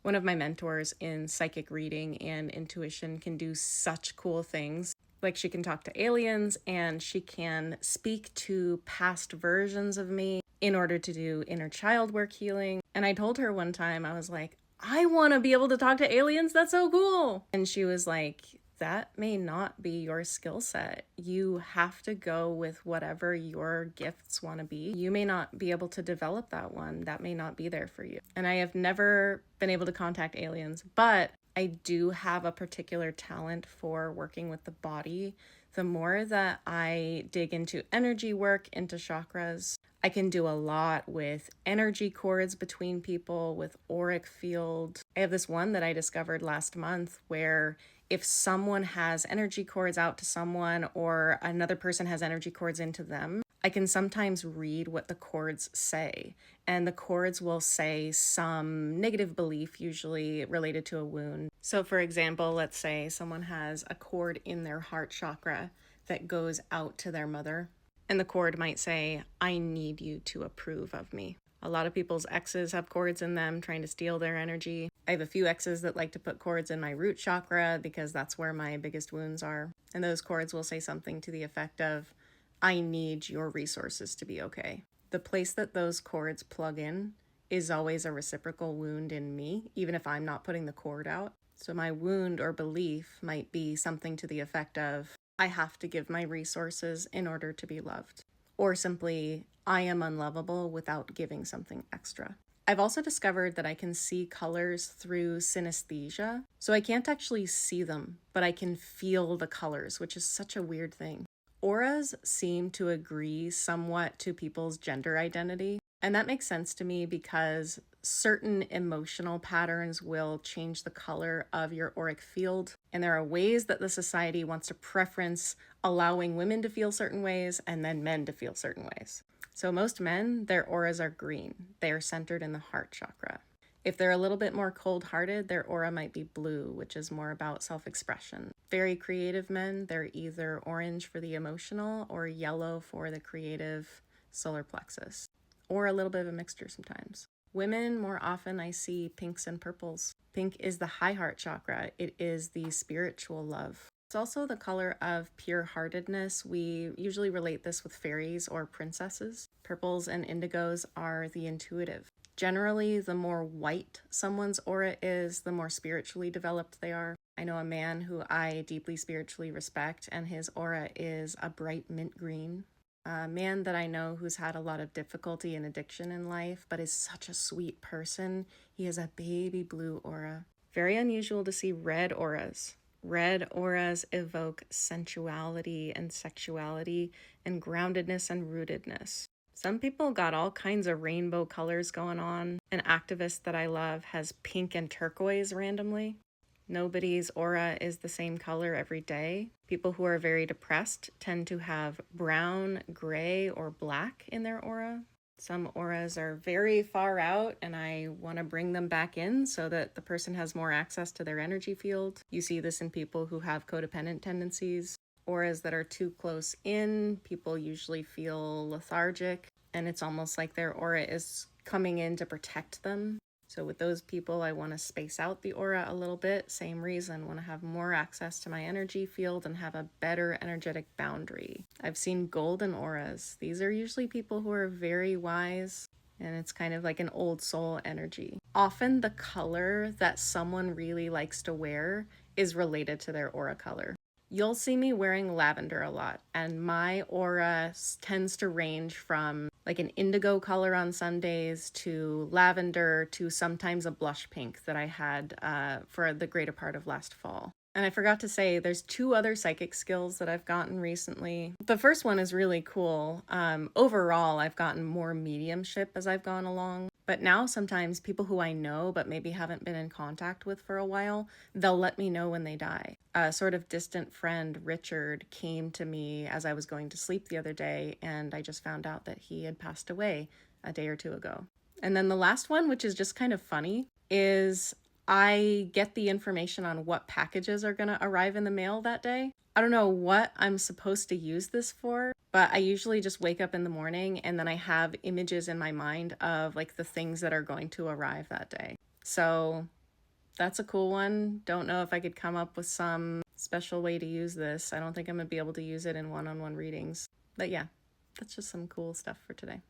One of my mentors in psychic reading and intuition can do such cool things. Like she can talk to aliens and she can speak to past versions of me in order to do inner child work healing. And I told her one time, I was like, I want to be able to talk to aliens. That's so cool. And she was like, that may not be your skill set. You have to go with whatever your gifts want to be. You may not be able to develop that one. That may not be there for you. And I have never been able to contact aliens, but I do have a particular talent for working with the body. The more that I dig into energy work, into chakras, I can do a lot with energy cords between people, with auric field. I have this one that I discovered last month where if someone has energy cords out to someone or another person has energy cords into them, I can sometimes read what the cords say. And the cords will say some negative belief, usually related to a wound. So for example, let's say someone has a cord in their heart chakra that goes out to their mother. And the cord might say, I need you to approve of me. A lot of people's exes have cords in them trying to steal their energy. I have a few exes that like to put cords in my root chakra because that's where my biggest wounds are. And those cords will say something to the effect of, I need your resources to be okay. The place that those cords plug in is always a reciprocal wound in me, even if I'm not putting the cord out. So my wound or belief might be something to the effect of, I have to give my resources in order to be loved. Or simply, I am unlovable without giving something extra. I've also discovered that I can see colors through synesthesia. So I can't actually see them, but I can feel the colors, which is such a weird thing. Auras seem to agree somewhat to people's gender identity. And that makes sense to me because certain emotional patterns will change the color of your auric field. And there are ways that the society wants to preference allowing women to feel certain ways and then men to feel certain ways. So most men, their auras are green. They are centered in the heart chakra. If they're a little bit more cold-hearted, their aura might be blue, which is more about self-expression. Very creative men, they're either orange for the emotional or yellow for the creative solar plexus, or a little bit of a mixture sometimes. Women, more often I see pinks and purples. Pink is the high heart chakra. It is the spiritual love. It's also the color of pure-heartedness. We usually relate this with fairies or princesses. Purples and indigos are the intuitive. Generally, the more white someone's aura is, the more spiritually developed they are. I know a man who I deeply spiritually respect, and his aura is a bright mint green. A man that I know who's had a lot of difficulty and addiction in life, but is such a sweet person. He has a baby blue aura. Very unusual to see red auras. Red auras evoke sensuality and sexuality and groundedness and rootedness. Some people got all kinds of rainbow colors going on. An activist that I love has pink and turquoise randomly. Nobody's aura is the same color every day. People who are very depressed tend to have brown, gray, or black in their aura. Some auras are very far out and I want to bring them back in so that the person has more access to their energy field. You see this in people who have codependent tendencies. Auras that are too close in, people usually feel lethargic and it's almost like their aura is coming in to protect them. So with those people, I want to space out the aura a little bit. Same reason, want to have more access to my energy field and have a better energetic boundary. I've seen golden auras. These are usually people who are very wise, and it's kind of like an old soul energy. Often the color that someone really likes to wear is related to their aura color. You'll see me wearing lavender a lot, and my aura tends to range from like an indigo color on some days to lavender to sometimes a blush pink that I had for the greater part of last fall. And I forgot to say, there's 2 other psychic skills that I've gotten recently. The first one is really cool. Overall, I've gotten more mediumship as I've gone along. But now sometimes people who I know but maybe haven't been in contact with for a while, they'll let me know when they die. A sort of distant friend, Richard, came to me as I was going to sleep the other day, and I just found out that he had passed away a day or 2 ago. And then the last one, which is just kind of funny, is I get the information on what packages are going to arrive in the mail that day. I don't know what I'm supposed to use this for, but I usually just wake up in the morning and then I have images in my mind of like the things that are going to arrive that day. So that's a cool one. Don't know if I could come up with some special way to use this. I don't think I'm going to be able to use it in one-on-one readings. But yeah, that's just some cool stuff for today.